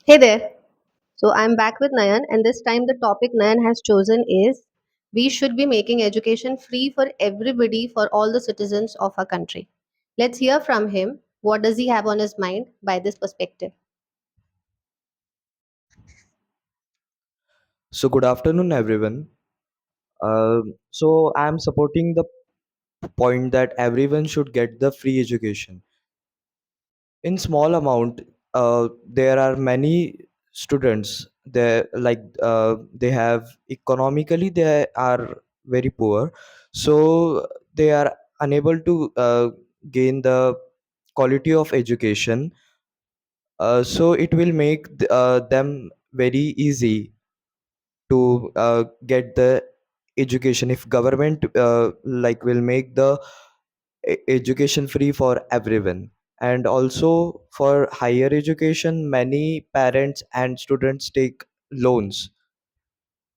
Hey there. So I'm back with Nayan, and this time the topic Nayan has chosen is we should be making education free for everybody, for all the citizens of our country. Let's hear from him. What does he have on his mind by this perspective? So good afternoon, everyone. So I'm supporting the point that everyone should get the free education in small amount. There are many students they they have economically they are very poor, so they are unable to gain the quality of education. So it will make them very easy to get the education if government will make the education free for everyone. And also for higher education, many parents and students take loans,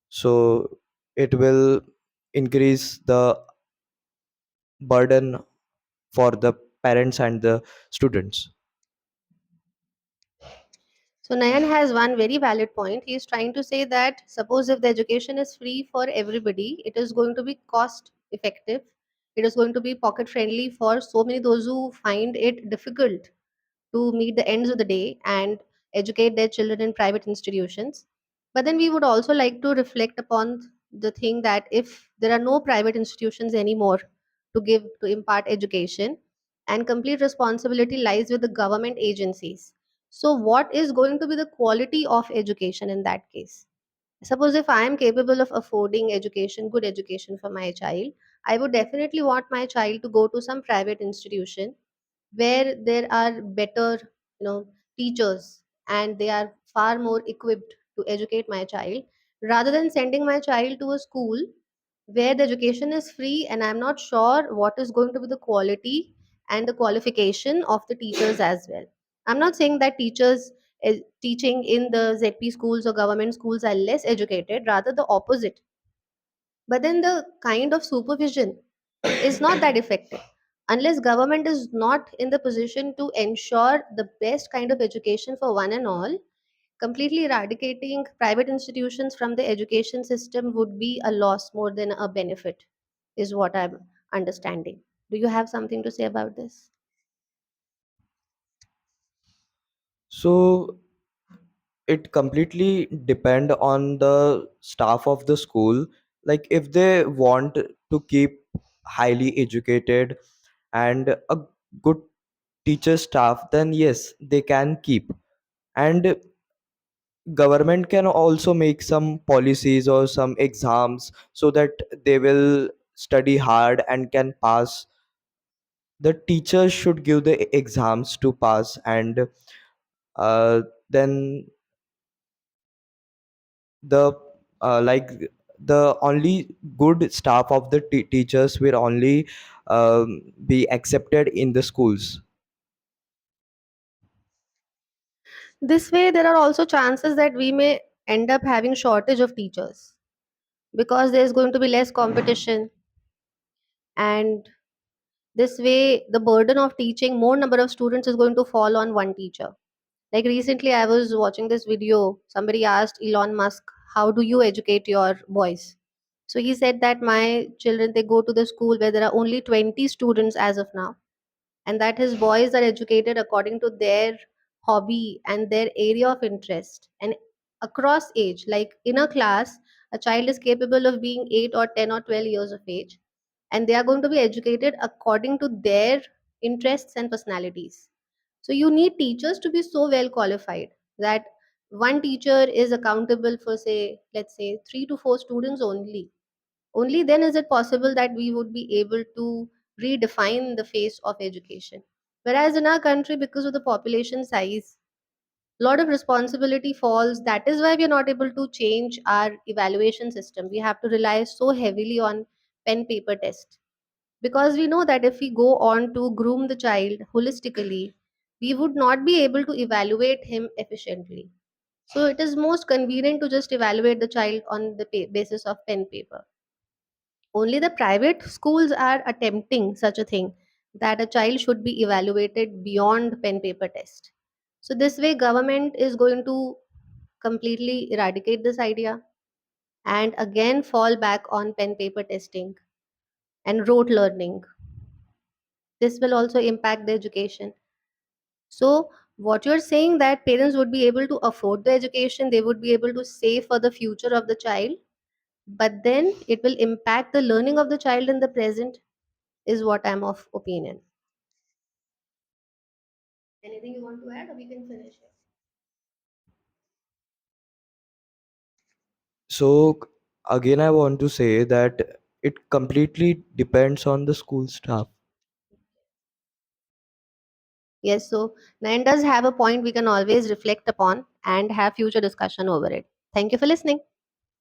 so it will increase the burden for the parents and the students. So Nayan has one very valid point. He is trying to say that suppose if the education is free for everybody, it is going to be cost effective. It is going to be pocket friendly for so many those who find it difficult to meet the ends of the day and educate their children in private institutions. But then we would also like to reflect upon the thing that if there are no private institutions anymore to impart education, and complete responsibility lies with the government agencies. So what is going to be the quality of education in that case? Suppose if I am capable of affording education, good education for my child, I would definitely want my child to go to some private institution where there are better teachers, and they are far more equipped to educate my child, rather than sending my child to a school where the education is free and I'm not sure what is going to be the quality and the qualification of the teachers as well. I'm not saying that teachers teaching in the ZP schools or government schools are less educated, rather the opposite. But then the kind of supervision is not that effective unless government is not in the position to ensure the best kind of education for one and all. Completely eradicating private institutions from the education system would be a loss more than a benefit, is what I'm understanding. Do you have something to say about this? So it completely depend on the staff of the school. Like if they want to keep highly educated and a good teacher staff, then yes, they can keep. And government can also make some policies or some exams so that they will study hard and can pass. The teachers should give the exams to pass, and then the like the only good staff of the teachers will only be accepted in the schools. This way, there are also chances that we may end up having shortage of teachers because there's going to be less competition, and this way the burden of teaching more number of students is going to fall on one teacher. Like recently, I was watching this video. Somebody asked Elon Musk, "How do you educate your boys?" So he said that my children, they go to the school where there are only 20 students as of now, and that his boys are educated according to their hobby and their area of interest, and across age. Like in a class, a child is capable of being 8 or 10 or 12 years of age, and they are going to be educated according to their interests and personalities. So you need teachers to be so well qualified that one teacher is accountable for, say, let's say 3 to 4 students only. Only then is it possible that we would be able to redefine the face of education. Whereas in our country, because of the population size, a lot of responsibility falls. That is why we are not able to change our evaluation system. We have to rely so heavily on pen paper test, because we know that if we go on to groom the child holistically, we would not be able to evaluate him efficiently. So it is most convenient to just evaluate the child on the basis of pen paper. Only the private schools are attempting such a thing, that a child should be evaluated beyond pen paper test. So this way government is going to completely eradicate this idea and again fall back on pen paper testing and rote learning. This will also impact the education. So what you're saying, that parents would be able to afford the education, they would be able to save for the future of the child, but then it will impact the learning of the child in the present, is what I'm of opinion. Anything you want to add, or we can finish it? So again, I want to say that it completely depends on the school staff. Yes, so Nayan does have a point we can always reflect upon and have future discussion over it. Thank you for listening.